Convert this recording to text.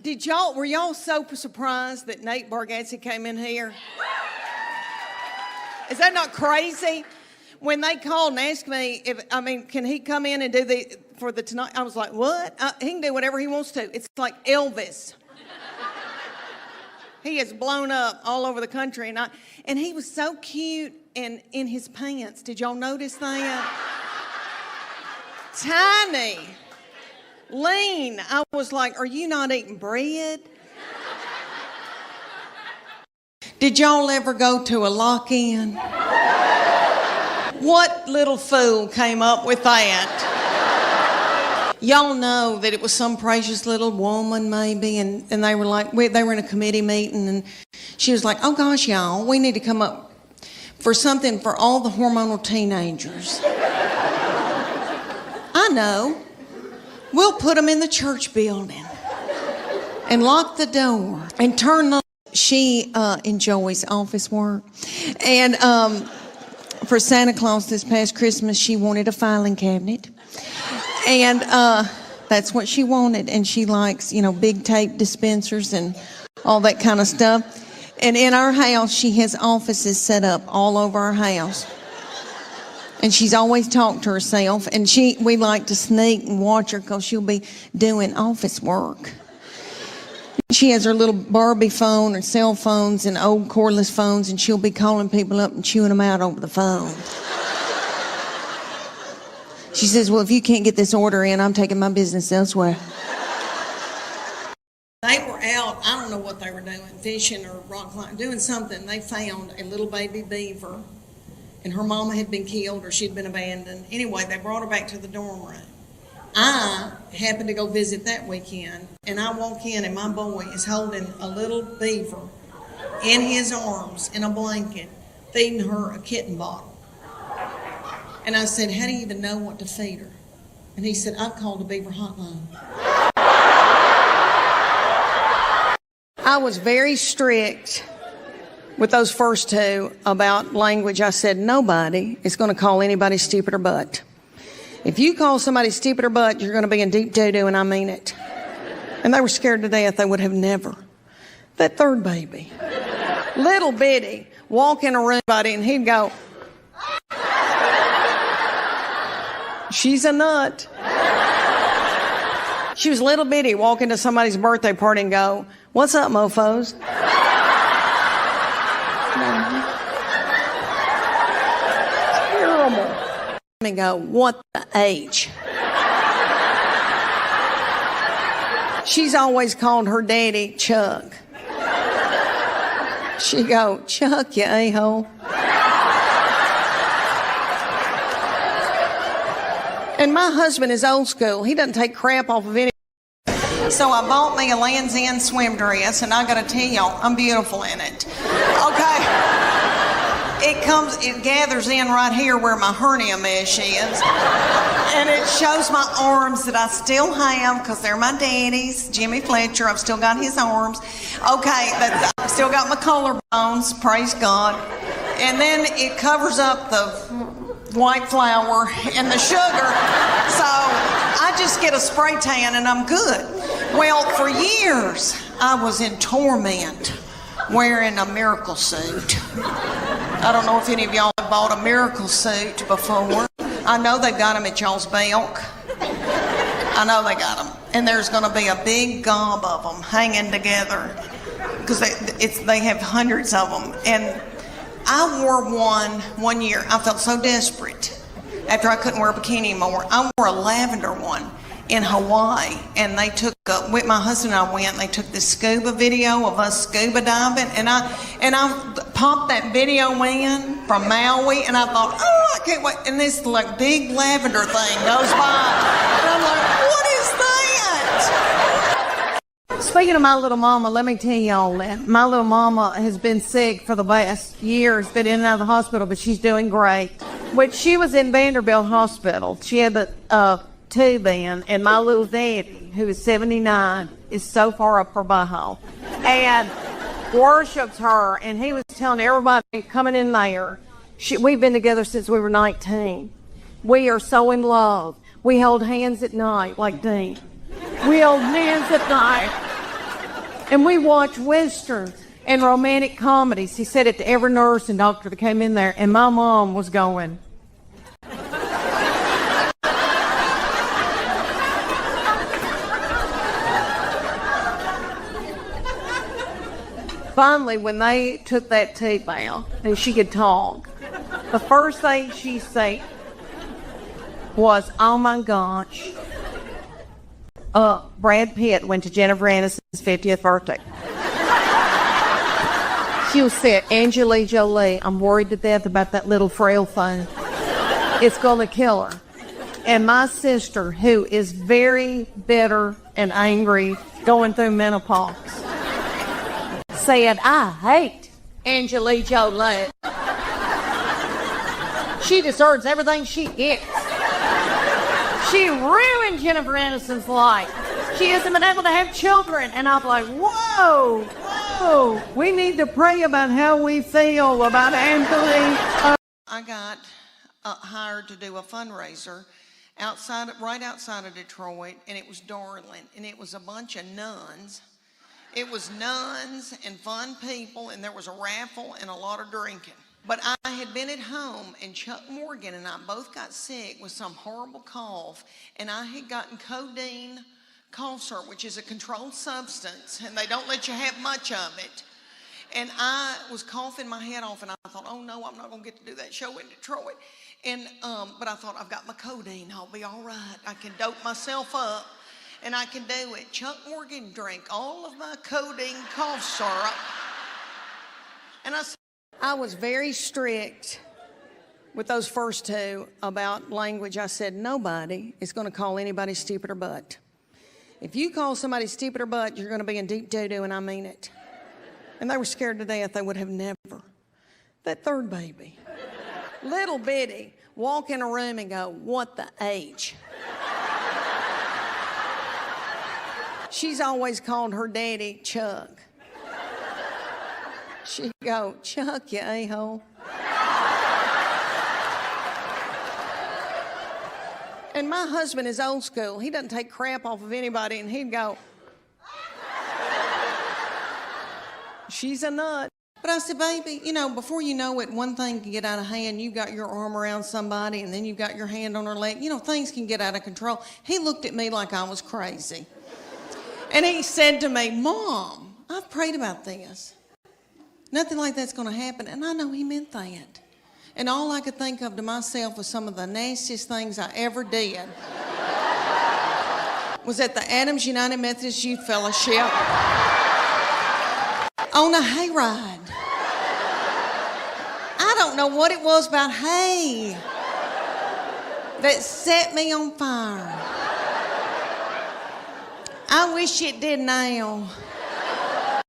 Were y'all so surprised that Nate Bargatze came in here? Is that not crazy? When they called and asked me can he come in and do for the Tonight? I was like, what? He can do whatever he wants to. It's like Elvis. He is blown up all over the country, and he was so cute and in his pants. Did y'all notice that? Tiny, lean. I was like, are you not eating bread? Did y'all ever go to a lock-in? What little fool came up with that? Y'all know that it was some precious little woman maybe, and they were like, they were in a committee meeting, and she was like, oh gosh, y'all, we need to come up for something for all the hormonal teenagers. I know. We'll put them in the church building and lock the door and turn the... She enjoys office work. And for Santa Claus this past Christmas, she wanted a filing cabinet. And that's what she wanted. And she likes, big tape dispensers and all that kind of stuff. And in our house, she has offices set up all over our house. And she's always talked to herself. And we like to sneak and watch her because she'll be doing office work. She has her little Barbie phone or cell phones and old cordless phones, and she'll be calling people up and chewing them out over the phone. She says, well, if you can't get this order in, I'm taking my business elsewhere. They were out, I don't know what they were doing, fishing or rock climbing, doing something. They found a little baby beaver, and her mama had been killed or she'd been abandoned. Anyway, they brought her back to the dorm room. I happened to go visit that weekend, and I walk in, and my boy is holding a little beaver in his arms in a blanket, feeding her a kitten bottle. And I said, how do you even know what to feed her? And he said, I've called a beaver hotline. I was very strict with those first two about language. I said, nobody is going to call anybody stupid or butt. If you call somebody stupid or butt, you're going to be in deep doo-doo, and I mean it. And they were scared to death. They would have never. That third baby, little bitty, walk in a room, buddy, and he'd go, she's a nut. She was little bitty, walk into somebody's birthday party and go, what's up, mofos? Terrible. And go, what the H? She's always called her daddy Chuck. She go, Chuck, you a-hole. And my husband is old school. He doesn't take crap off of any. So I bought me a Land's End swim dress, and I gotta tell y'all, I'm beautiful in it. Okay. It gathers in right here where my hernia mesh is. And it shows my arms that I still have, because they're my daddy's. Jimmy Fletcher, I've still got his arms. Okay, I've still got my collarbones, praise God. And then it covers up the white flour and the sugar. So I just get a spray tan and I'm good. Well, for years, I was in torment wearing a miracle suit. I don't know if any of y'all have bought a miracle suit before. I know they've got them at y'all's Belk. I know they got them. And there's going to be a big gob of them hanging together because they have hundreds of them. And I wore one year. I felt so desperate after I couldn't wear a bikini anymore. I wore a lavender one in Hawaii, and they took with my husband and I went, and they took this scuba video of us scuba diving, and I popped that video in from Maui, and I thought, oh, I can't wait, and this like big lavender thing goes by, and I'm like, what is that? Speaking of my little mama, let me tell y'all that my little mama has been sick for the last year, has been in and out of the hospital, but she's doing great. When she was in Vanderbilt Hospital, she had the tube in, and my little daddy, who is 79, is so far up her butthole and worships her, and he was telling everybody coming in there, we've been together since we were 19. We are so in love. We hold hands at night like Dean. We hold hands at night. And we watch westerns and romantic comedies. He said it to every nurse and doctor that came in there, and my mom was going. Finally, when they took that tape out and she could talk, the first thing she said was, "Oh my gosh, Brad Pitt went to Jennifer Aniston's 50th birthday." She said, "Angelina Jolie, I'm worried to death about that little frail thing. It's going to kill her." And my sister, who is very bitter and angry, going through menopause, said, "I hate Angelina Jolie. She deserves everything she gets. She ruined Jennifer Aniston's life. She hasn't been able to have children." And I'm like, whoa, we need to pray about how we feel about Angelina. I got hired to do a fundraiser right outside of Detroit, and it was darling, and it was a bunch of nuns. It was nuns and fun people, and there was a raffle and a lot of drinking. But I had been at home, and Chuck Morgan and I both got sick with some horrible cough, and I had gotten codeine cough syrup, which is a controlled substance, and they don't let you have much of it. And I was coughing my head off, and I thought, oh no, I'm not gonna get to do that show in Detroit. And but I thought, I've got my codeine, I'll be all right. I can dope myself up, and I can do it. Chuck Morgan drank all of my codeine cough syrup, and I was very strict with those first two about language. I said, nobody is going to call anybody stupid or butt. If you call somebody stupid or butt, you're going to be in deep doo-doo, and I mean it. And they were scared to death. They would have never. That third baby, little bitty, walk in a room and go, "What the H?" She's always called her daddy Chuck. She'd go, "Chuck, you a-hole." And my husband is old school. He doesn't take crap off of anybody, and he'd go, "She's a nut." But I said, baby, before you know it, one thing can get out of hand. You've got your arm around somebody, and then you've got your hand on her leg. Things can get out of control. He looked at me like I was crazy. And he said to me, "Mom, I've prayed about this. Nothing like that's going to happen." And I know he meant that. And all I could think of to myself was some of the nastiest things I ever did was at the Adams United Methodist Youth Fellowship on a hayride. I don't know what it was about hay that set me on fire. I wish it did now.